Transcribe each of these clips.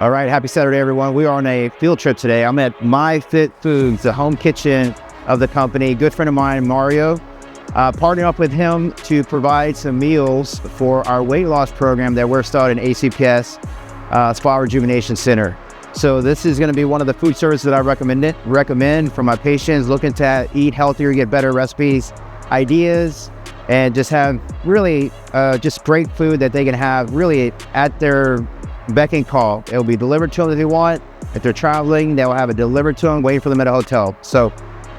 All right, happy Saturday, everyone. We are on a field trip today. I'm at My Fit Foods, the home kitchen of the company. Good friend of mine, Mario, partnering up with him to provide some meals for our weight loss program that we're starting, ACPS, Spa Rejuvenation Center. So this is going to be one of the food services that I recommend for my patients looking to eat healthier, get better recipes, ideas, and just have really just great food that they can have really at their beck and call. It'll be delivered to them if they want. If they're traveling, they'll have it delivered to them, waiting for them at a hotel. So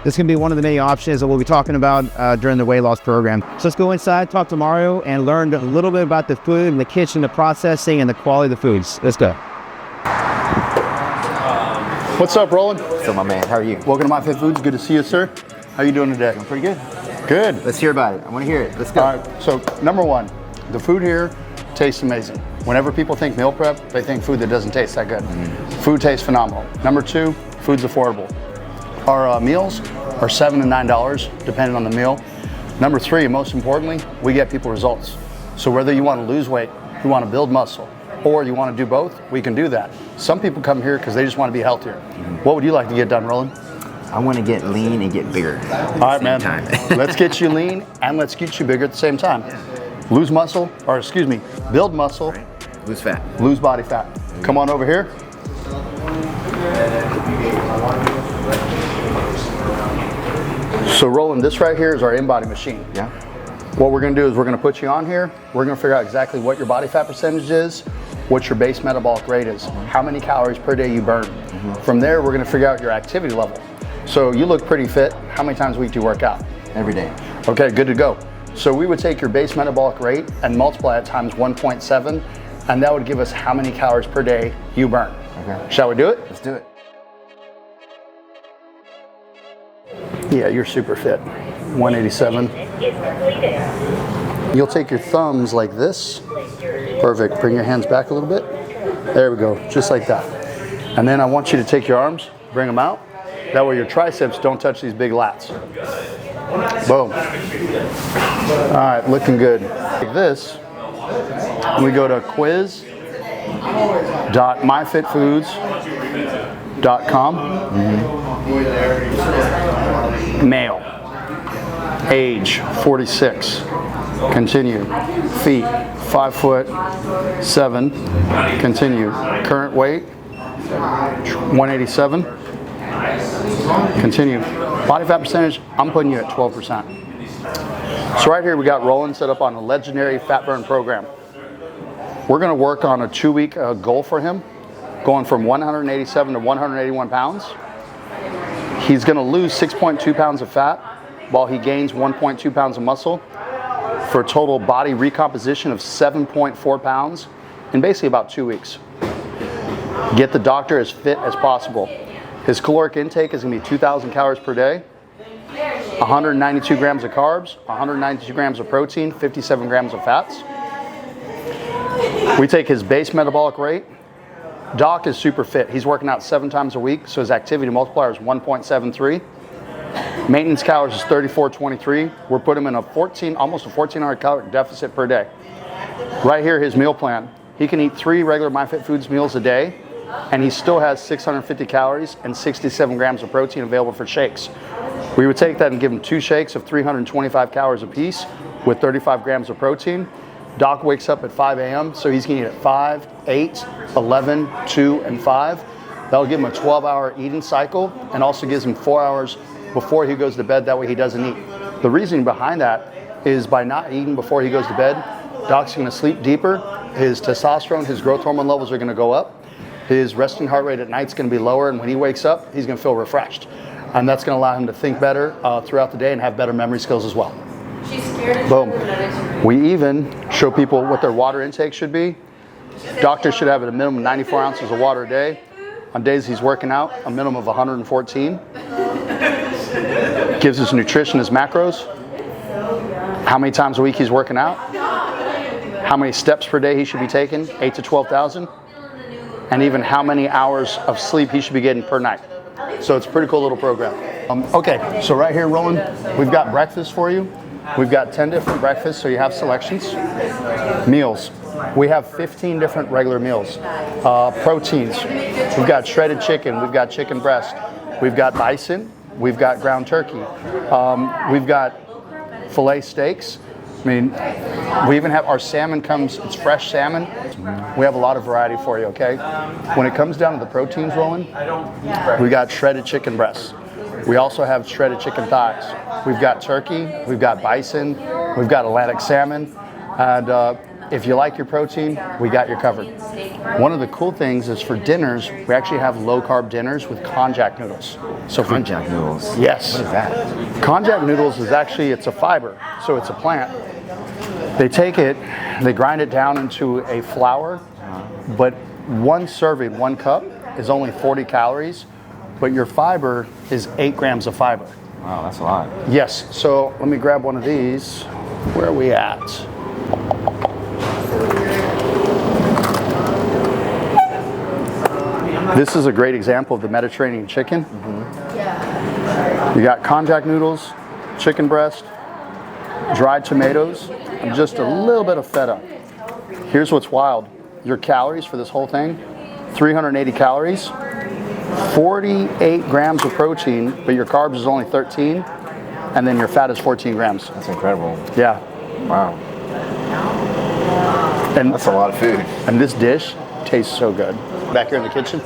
this can be one of the many options that we'll be talking about during the weight loss program. So let's go inside, talk to Mario, and learn a little bit about the food, the kitchen, the processing, and the quality of the foods. Let's go. What's up, Roland? What's up, my man? How are you? Welcome to My Fit Foods. Good to see you, sir. How you doing today? I'm pretty good. Good. Let's hear about it. I want to hear it. Let's go. All right. So, number one, the food here tastes amazing. Whenever people think meal prep, they think food that doesn't taste that good. Food tastes phenomenal. Number two, food's affordable. Our meals are $7 to $9, depending on the meal. Number three, most importantly, we get people results. So whether you want to lose weight, you want to build muscle, or you want to do both, we can do that. Some people come here because they just want to be healthier. What would you like to get done, Roland? I want to get lean and get bigger. All right, man. Let's get you lean and let's get you bigger at the same time. Lose muscle, or excuse me, build muscle. Lose fat. Lose body fat. Come on over here. So Roland, this right here is our in-body machine. Yeah. What we're gonna do is we're gonna put you on here. We're gonna figure out exactly what your body fat percentage is, what your base metabolic rate is, how many calories per day you burn. From there, we're gonna figure out your activity level. So you look pretty fit. How many times a week do you work out? Every day. Okay, good to go. So we would take your base metabolic rate and multiply it times 1.7, and that would give us how many calories per day you burn. Okay. Shall we do it? Let's do it. Yeah, you're super fit. 187. You'll take your thumbs like this. Perfect. Bring your hands back a little bit. There we go, just like that. And then I want you to take your arms, bring them out. That way your triceps don't touch these big lats. Boom. All right, looking good. Like this, we go to quiz.myfitfoods.com. Male, age 46. Continue. Feet 5'7". Continue. Current weight 187. Continue. Body fat percentage, I'm putting you at 12%. So right here we got Roland set up on a legendary fat burn program. We're going to work on a 2-week goal for him, going from 187 to 181 pounds. He's going to lose 6.2 pounds of fat while he gains 1.2 pounds of muscle for a total body recomposition of 7.4 pounds in basically about 2 weeks. Get the doctor as fit as possible. His caloric intake is going to be 2,000 calories per day, 192 grams of carbs, 192 grams of protein, 57 grams of fats. We take his base metabolic rate. Doc is super fit. He's working out 7 times a week, so his activity multiplier is 1.73. Maintenance calories is 3423. We're putting him in almost a 1,400 calorie deficit per day. Right here, his meal plan. He can eat 3 regular MyFitFoods meals a day, and he still has 650 calories and 67 grams of protein available for shakes. We would take that and give him 2 shakes of 325 calories apiece with 35 grams of protein. Doc wakes up at 5 a.m., so he's gonna eat at 5, 8, 11, 2, and 5. That'll give him a 12-hour eating cycle and also gives him 4 hours before he goes to bed, that way he doesn't eat. The reasoning behind that is by not eating before he goes to bed, Doc's gonna sleep deeper, his testosterone, his growth hormone levels are gonna go up, his resting heart rate at night's gonna be lower, and when he wakes up, he's gonna feel refreshed. And that's gonna allow him to think better throughout the day and have better memory skills as well. Boom. We even show people what their water intake should be. Doctors should have at a minimum 94 ounces of water a day. On days he's working out, a minimum of 114. Gives his nutrition, his macros, how many times a week he's working out, how many steps per day he should be taking, 8 to 12,000, and even how many hours of sleep he should be getting per night. So it's a pretty cool little program. Okay, so right here, Roland, we've got breakfast for you. We've got 10 different breakfasts, so you have selections. Meals. We have 15 different regular meals. Proteins. We've got shredded chicken. We've got chicken breast. We've got bison. We've got ground turkey. We've got filet steaks. I mean, we even have our salmon it's fresh salmon. We have a lot of variety for you, okay? When it comes down to the proteins, Roland, we got shredded chicken breasts. We also have shredded chicken thighs. We've got turkey, we've got bison, we've got Atlantic salmon, and if you like your protein, we got you covered. One of the cool things is for dinners, we actually have low-carb dinners with konjac noodles. So konjac noodles? Yes. What is that? Konjac noodles is actually, it's a fiber, so it's a plant. They take it, they grind it down into a flour, but one serving, 1 cup, is only 40 calories, but your fiber is 8 grams of fiber. Wow, that's a lot. Yes, so let me grab one of these. Where are we at? This is a great example of the Mediterranean chicken. You got konjac noodles, chicken breast, dried tomatoes, and just a little bit of feta. Here's what's wild. Your calories for this whole thing, 380 calories, 48 grams of protein, but your carbs is only 13, and then your fat is 14 grams. That's incredible. Yeah. Wow. And that's a lot of food. And this dish tastes so good. Back here in the kitchen.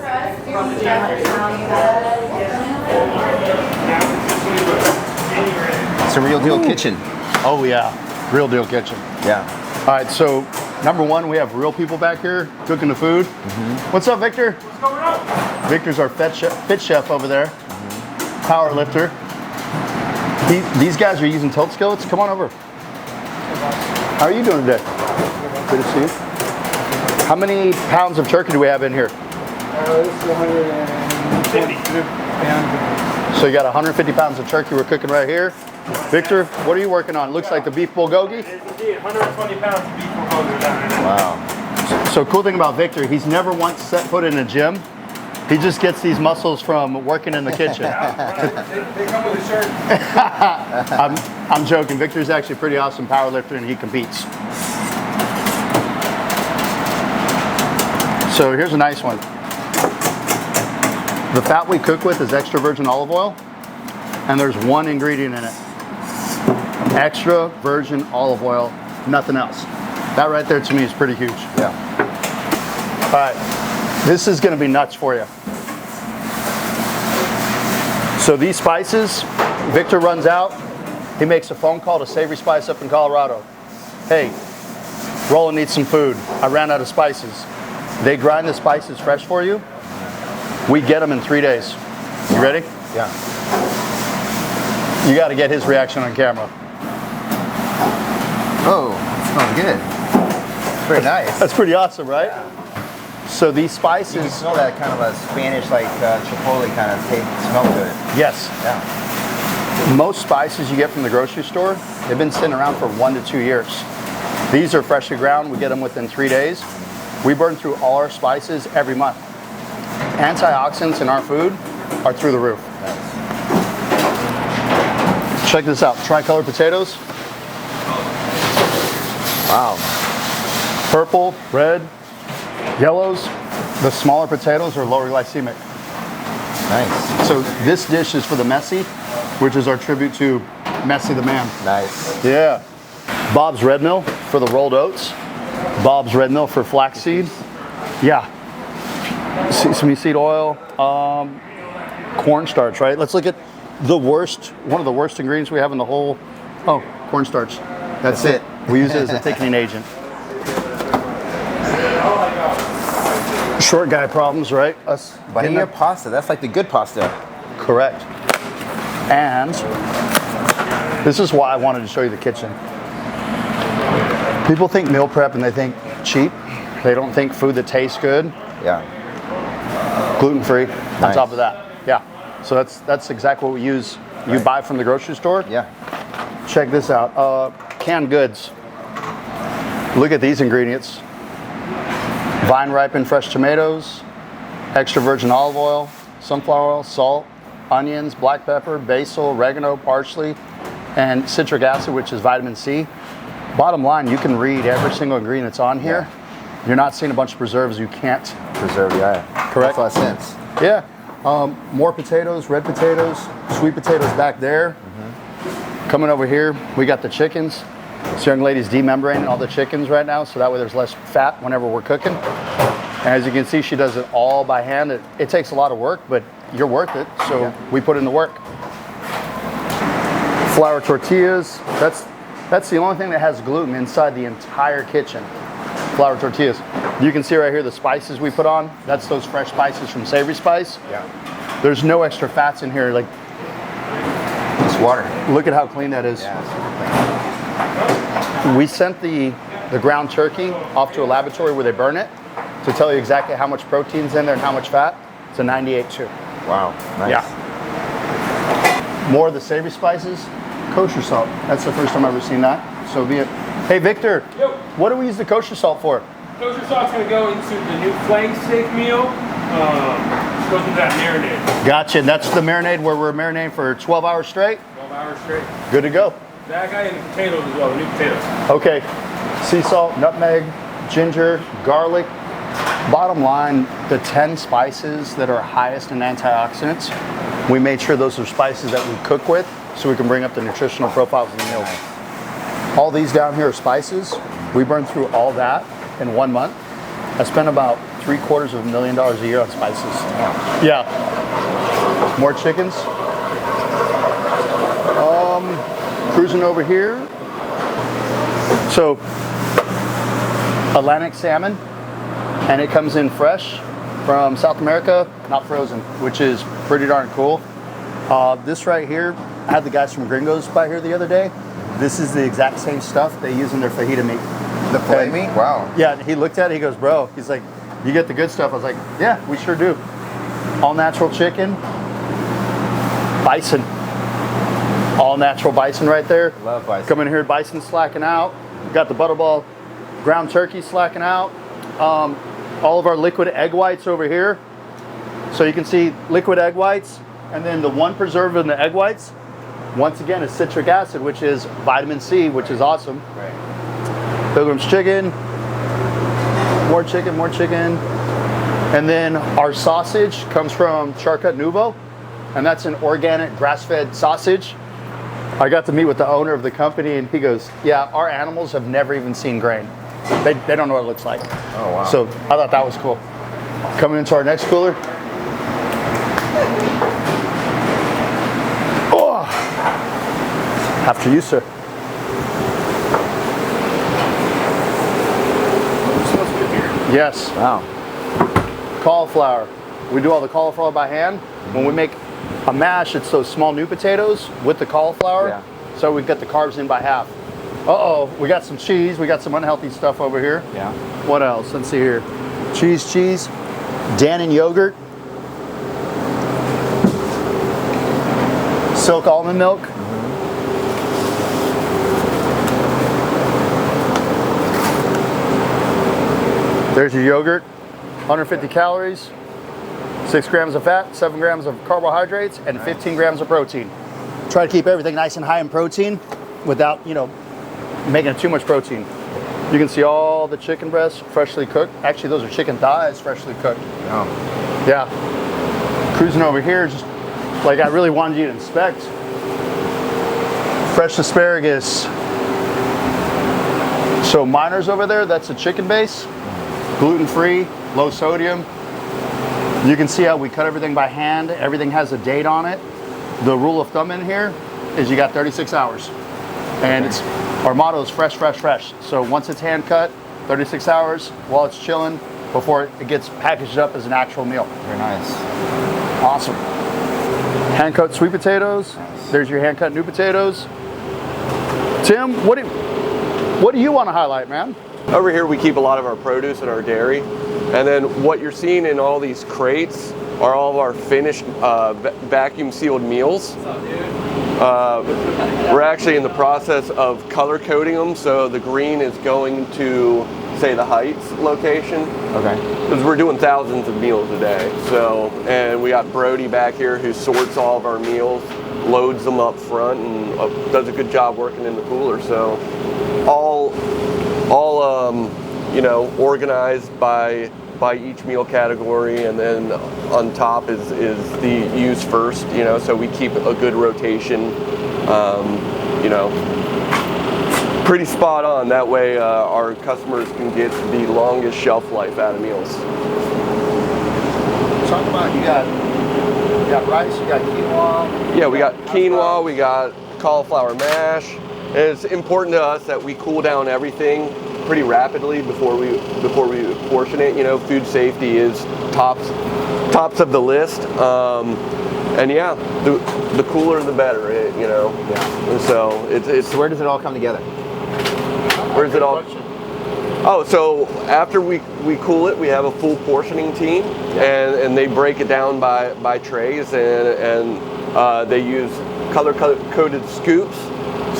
It's a real deal kitchen. Oh yeah, real deal kitchen. Yeah. All right, so number one, we have real people back here cooking the food. What's up, Victor? What's going on? Victor's our fit chef over there, power lifter. These guys are using tilt skillets. Come on over. How are you doing today? Good to see you. How many pounds of turkey do we have in here? This is 150 pounds. So you got 150 pounds of turkey we're cooking right here. Victor, what are you working on? Looks like the beef bulgogi? Indeed, 120 pounds of beef bulgogi down there. Wow. So cool thing about Victor, he's never once set foot in a gym. He just gets these muscles from working in the kitchen. They come with a shirt. I'm joking. Victor's actually a pretty awesome power lifter and he competes. So here's a nice one. The fat we cook with is extra virgin olive oil, and there's one ingredient in it. Extra virgin olive oil, nothing else. That right there to me is pretty huge. Yeah. All right, this is gonna be nuts for you. So these spices, Victor runs out, he makes a phone call to Savory Spice up in Colorado. Hey, Roland needs some food. I ran out of spices. They grind the spices fresh for you. We get them in 3 days. You ready? Yeah. You got to get his reaction on camera. Oh, smells good. Very nice. That's pretty awesome, right? So these spices. You can smell that kind of a Spanish, like chipotle kind of smell to it. Yes. Yeah. Most spices you get from the grocery store, they've been sitting around for 1 to 2 years. These are freshly ground. We get them within 3 days. We burn through all our spices every month. Antioxidants in our food are through the roof. Check this out, tricolor potatoes. Wow. Purple, red, yellows. The smaller potatoes are lower glycemic. Nice. So this dish is for the Messi, which is our tribute to Messi the man. Nice. Yeah. Bob's Red Mill for the rolled oats. Bob's Red Mill for flaxseed. Yeah. Sesame seed oil. Cornstarch, right? Let's look at the worst, one of the worst ingredients we have in the whole, cornstarch. That's it. We use it as a thickening agent. Short guy problems, right? Us. Bahia pasta, that's like the good pasta. Correct. And this is why I wanted to show you the kitchen. People think meal prep and they think cheap. They don't think food that tastes good. Yeah. Gluten-free Nice. on top of that. Yeah. So that's exactly what we use. You buy from the grocery store. Yeah. Check this out. Canned goods. Look at these ingredients. Vine ripened fresh tomatoes, extra virgin olive oil, sunflower oil, salt, onions, black pepper, basil, oregano, parsley, and citric acid, which is vitamin C. Bottom line, you can read every single ingredient that's on here. You're not seeing a bunch of preservatives you can't. Preserve, yeah. Correct. Makes a lot of sense. Yeah. More potatoes, red potatoes, sweet potatoes back there. Coming over here, we got the chickens. This young lady's demembraning all the chickens right now, so that way there's less fat whenever we're cooking. And as you can see, she does it all by hand. It takes a lot of work, but you're worth it, so we put in the work. Flour tortillas. That's the only thing that has gluten inside the entire kitchen. Flour tortillas. You can see right here the spices we put on. That's those fresh spices from Savory Spice. Yeah. There's no extra fats in here. Like, It's water. look at how clean that is. Yeah, super clean. We sent the ground turkey off to a laboratory where they burn it to tell you exactly how much protein's in there and how much fat. It's a 98.2. Wow, nice. Yeah. More of the savory spices. Kosher salt. That's the first time I've ever seen that. So be it. Hey, Victor. Yo. What do we use the kosher salt for? Kosher salt's gonna go into the new flank steak meal. Goes into that marinade. Gotcha. That's the marinade where we're marinating for 12 hours straight. 12 hours straight. Good to go. That guy and the potatoes as well, the new potatoes. Okay. Sea salt, nutmeg, ginger, garlic. Bottom line, the 10 spices that are highest in antioxidants, we made sure those are spices that we cook with so we can bring up the nutritional profiles of the meals. All these down here are spices. We burned through all that in 1 month. I spent about $750,000 a year on spices. Yeah. More chickens. Cruising over here. So, Atlantic salmon, and it comes in fresh from South America, not frozen, which is pretty darn cool. This right here, I had the guys from Gringos by here the other day. This is the exact same stuff they use in their fajita meat. The filet meat? Wow. Yeah, he looked at it, he goes, bro, he's like, you get the good stuff. I was like, yeah, we sure do. All natural chicken, bison. All natural bison right there. Love bison. Come in here, bison slacking out. Got the butterball ground turkey slacking out. All of our liquid egg whites over here. So you can see liquid egg whites, and then the one preservative in the egg whites, once again, is citric acid, which is vitamin C, which is awesome. Right. Pilgrim's chicken, more chicken, more chicken. And then our sausage comes from Charcut Nouveau, and that's an organic grass-fed sausage. I got to meet with the owner of the company, and he goes, yeah, our animals have never even seen grain. They don't know what it looks like. Oh, wow. So I thought that was cool. Coming into our next cooler. Oh, after you, sir. Yes. Wow. Cauliflower. We do all the cauliflower by hand. When we make a mash, it's those small new potatoes with the cauliflower. Yeah. So we've got the carbs in by half. Uh-oh, we got some cheese. We got some unhealthy stuff over here. Yeah. What else? Let's see here. Cheese. Dannon yogurt. Silk almond milk. There's your yogurt. 150 calories. 6 grams of fat, 7 grams of carbohydrates, and 15 grams of protein. Try to keep everything nice and high in protein without, making it too much protein. You can see all the chicken breasts freshly cooked. Actually, those are chicken thighs freshly cooked. Oh. Yeah. Cruising over here, just like I really wanted you to inspect. Fresh asparagus. So Miners over there, that's a chicken base. Gluten-free, low sodium. You can see how we cut everything by hand. Everything has a date on it. The rule of thumb in here is you got 36 hours. And our motto is fresh, fresh, fresh. So once it's hand cut, 36 hours while it's chilling before it gets packaged up as an actual meal. Very nice. Awesome. Hand cut sweet potatoes. Nice. There's your hand cut new potatoes. Tim, what do you want to highlight, man? Over here we keep a lot of our produce and our dairy, and then what you're seeing in all these crates are all of our finished vacuum sealed meals. What's up, dude? We're actually in the process of color coding them, so the green is going to, say, the Heights location. Okay. Because we're doing thousands of meals a day. So, and we got Brody back here who sorts all of our meals, loads them up front, and does a good job working in the cooler. So all you know, organized by each meal category, and then on top is the use first, you know, so we keep a good rotation, you know, pretty spot on. That way our customers can get the longest shelf life out of meals. Talk about, you got rice, you got quinoa. Yeah, we got quinoa, we got cauliflower mash. And it's important to us that we cool down everything pretty rapidly before we portion it. You know, food safety is tops of the list. And yeah, the cooler the better. You know. Yeah. And so it's. So where does it all come together? Where does it all? Oh, so after we cool it, we have a full portioning team, and they break it down by trays, and they use color-coded scoops.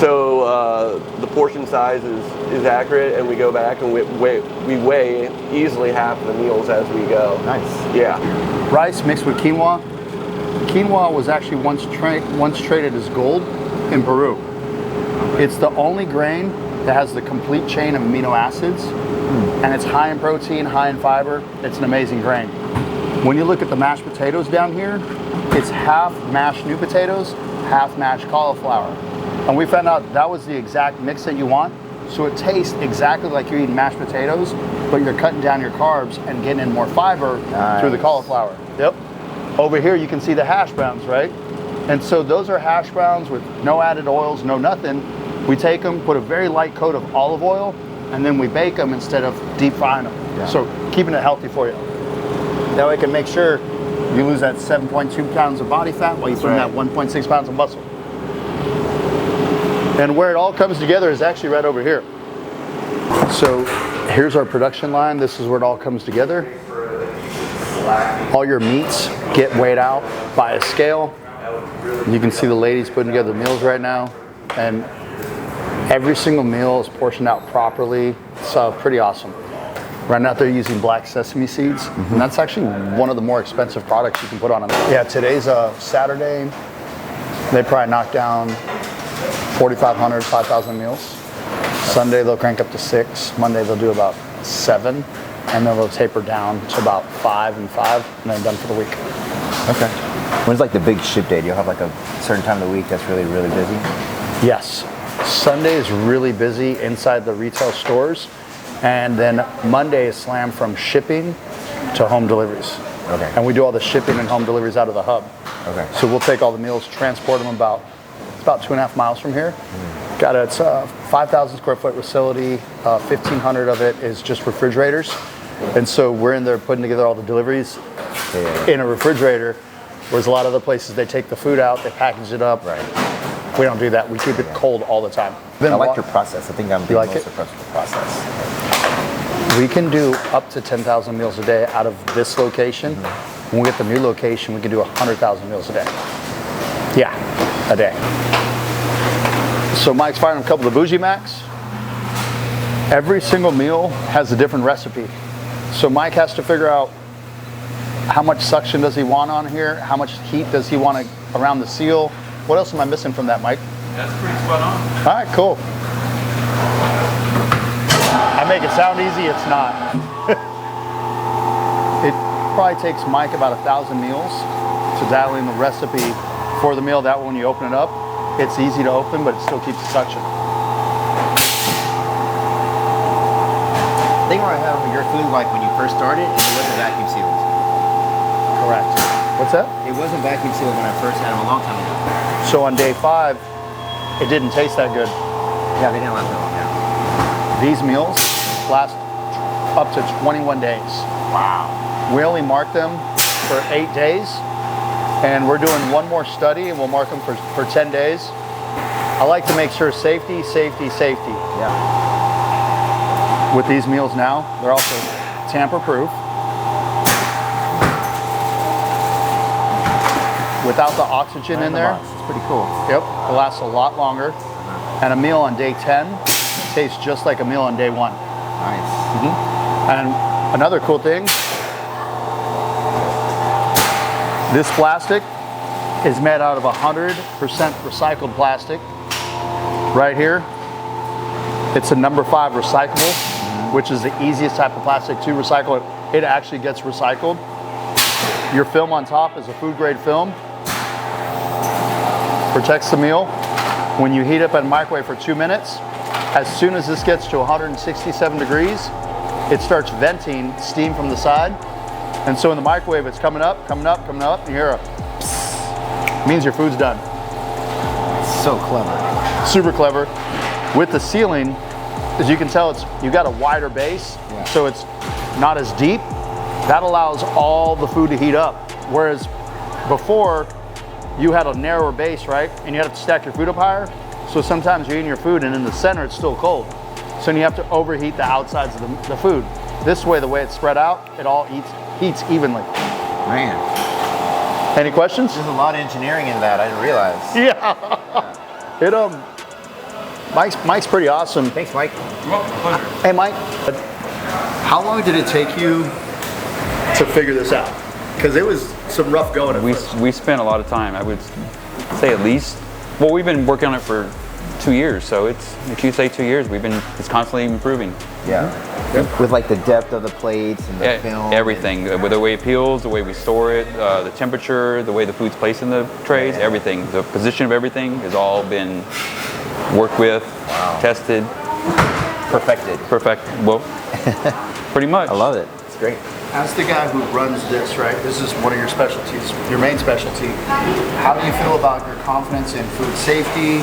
So the portion size is accurate, and we go back and we weigh easily half of the meals as we go. Nice. Yeah. Rice mixed with quinoa. Quinoa was actually once traded as gold in Peru. It's the only grain that has the complete chain of amino acids, and it's high in protein, high in fiber. It's an amazing grain. When you look at the mashed potatoes down here, it's half mashed new potatoes, half mashed cauliflower. And we found out that was the exact mix that you want. So it tastes exactly like you're eating mashed potatoes, but you're cutting down your carbs and getting in more fiber through the cauliflower. Yep. Over here you can see the hash browns, right? And so those are hash browns with no added oils, no nothing. We take them, put a very light coat of olive oil, and then we bake them instead of deep frying them. Yeah. So keeping it healthy for you. That way it can make sure you lose that 7.2 pounds of body fat while you put in that 1.6 pounds of muscle. And where it all comes together is actually right over here. So here's our production line. This is where it all comes together. All your meats get weighed out by a scale. You can see the ladies putting together the meals right now. And every single meal is portioned out properly. So pretty awesome. Right now they're using black sesame seeds. And that's actually one of the more expensive products you can put on them. Yeah, today's Saturday. They probably knock down 4,500, 5,000 meals. Sunday they'll crank up to 6. Monday they'll do about 7, and then they'll taper down to about 5 and 5, and then done for the week. Okay. When's like the big ship day? Do you have like a certain time of the week that's really, really busy? Yes. Sunday is really busy inside the retail stores, and then Monday is slammed from shipping to home deliveries. Okay. And we do all the shipping and home deliveries out of the hub. Okay. So we'll take all the meals, transport them about 2.5 miles from here. It's a 5,000 square foot facility. 1,500 of it is just refrigerators. And so we're in there putting together all the deliveries in a refrigerator, whereas a lot of other places, they take the food out, they package it up. Right. We don't do that. We keep it cold all the time. I like your process. I think I'm being like most it? impressed with the process. We can do up to 10,000 meals a day out of this location. When we get the new location, we can do 100,000 meals a day. Yeah, a day. So Mike's firing a couple of Bougie Macs. Every single meal has a different recipe. So Mike has to figure out how much suction does he want on here, how much heat does he want around the seal. What else am I missing from that, Mike? That's pretty spot on. All right, cool. I make it sound easy, it's not. It probably takes Mike about 1,000 meals to dial in the recipe for the meal. That when you open it up, it's easy to open, but it still keeps the suction. The thing where I have your food, like when you first started, it wasn't vacuum sealed. Correct. What's that? It wasn't vacuum sealed when I first had them a long time ago. So on day 5, it didn't taste that good. Yeah, they didn't last that long now. These meals last up to 21 days. Wow. We only mark them for 8 days, and we're doing one more study, and we'll mark them for 10 days. I like to make sure safety, safety, safety. Yeah. With these meals now, they're also tamper-proof. Without the oxygen in there. It's pretty cool. Yep, it lasts a lot longer. And a meal on day 10 tastes just like a meal on day 1. Nice. And another cool thing, this plastic is made out of 100% recycled plastic right here. It's a number 5 recyclable, which is the easiest type of plastic to recycle. It actually gets recycled. Your film on top is a food grade film. Protects the meal. When you heat up in a microwave for 2 minutes, as soon as this gets to 167 degrees, it starts venting steam from the side. And so in the microwave, it's coming up, coming up, coming up, and you hear a psst. Means your food's done. So clever. Super clever. With the sealing, as you can tell, you got a wider base, so it's not as deep. That allows all the food to heat up. Whereas before, you had a narrower base, right? And you had to stack your food up higher. So sometimes you're eating your food and in the center it's still cold. So then you have to overheat the outsides of the food. This way, the way it's spread out, it all heats evenly. Man. Any questions? There's a lot of engineering in that, I didn't realize. Yeah. Mike's pretty awesome. Thanks, Mike. Pleasure. Hey, Mike. How long did it take you to figure this out? Because it was some rough going at first. We spent a lot of time. I would say at least. Well, we've been working on it for 2 years, so if you say 2 years, it's constantly improving. Yeah. With like the depth of the plates and the film. Everything, with the way it peels, the way we store it, the temperature, the way the food's placed in the trays, everything. The position of everything has all been worked with, tested. Perfected. Well, pretty much. I love it. It's great. As the guy who runs this, right, this is one of your specialties, your main specialty. How do you feel about your confidence in food safety,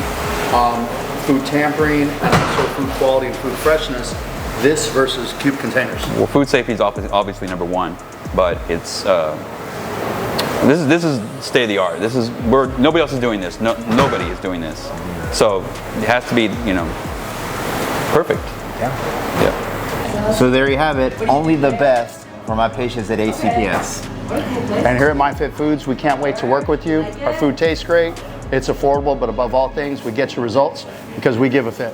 food tampering, and also food quality and food freshness, this versus cube containers? Well, food safety is obviously number one, but it's this is state of the art. Nobody else is doing this. Nobody is doing this. So it has to be, perfect. Yeah. So there you have it. Only the best for my patients at ACPS. And here at MyFit Foods, we can't wait to work with you. Our food tastes great. It's affordable, but above all things, we get you results because we give a fit.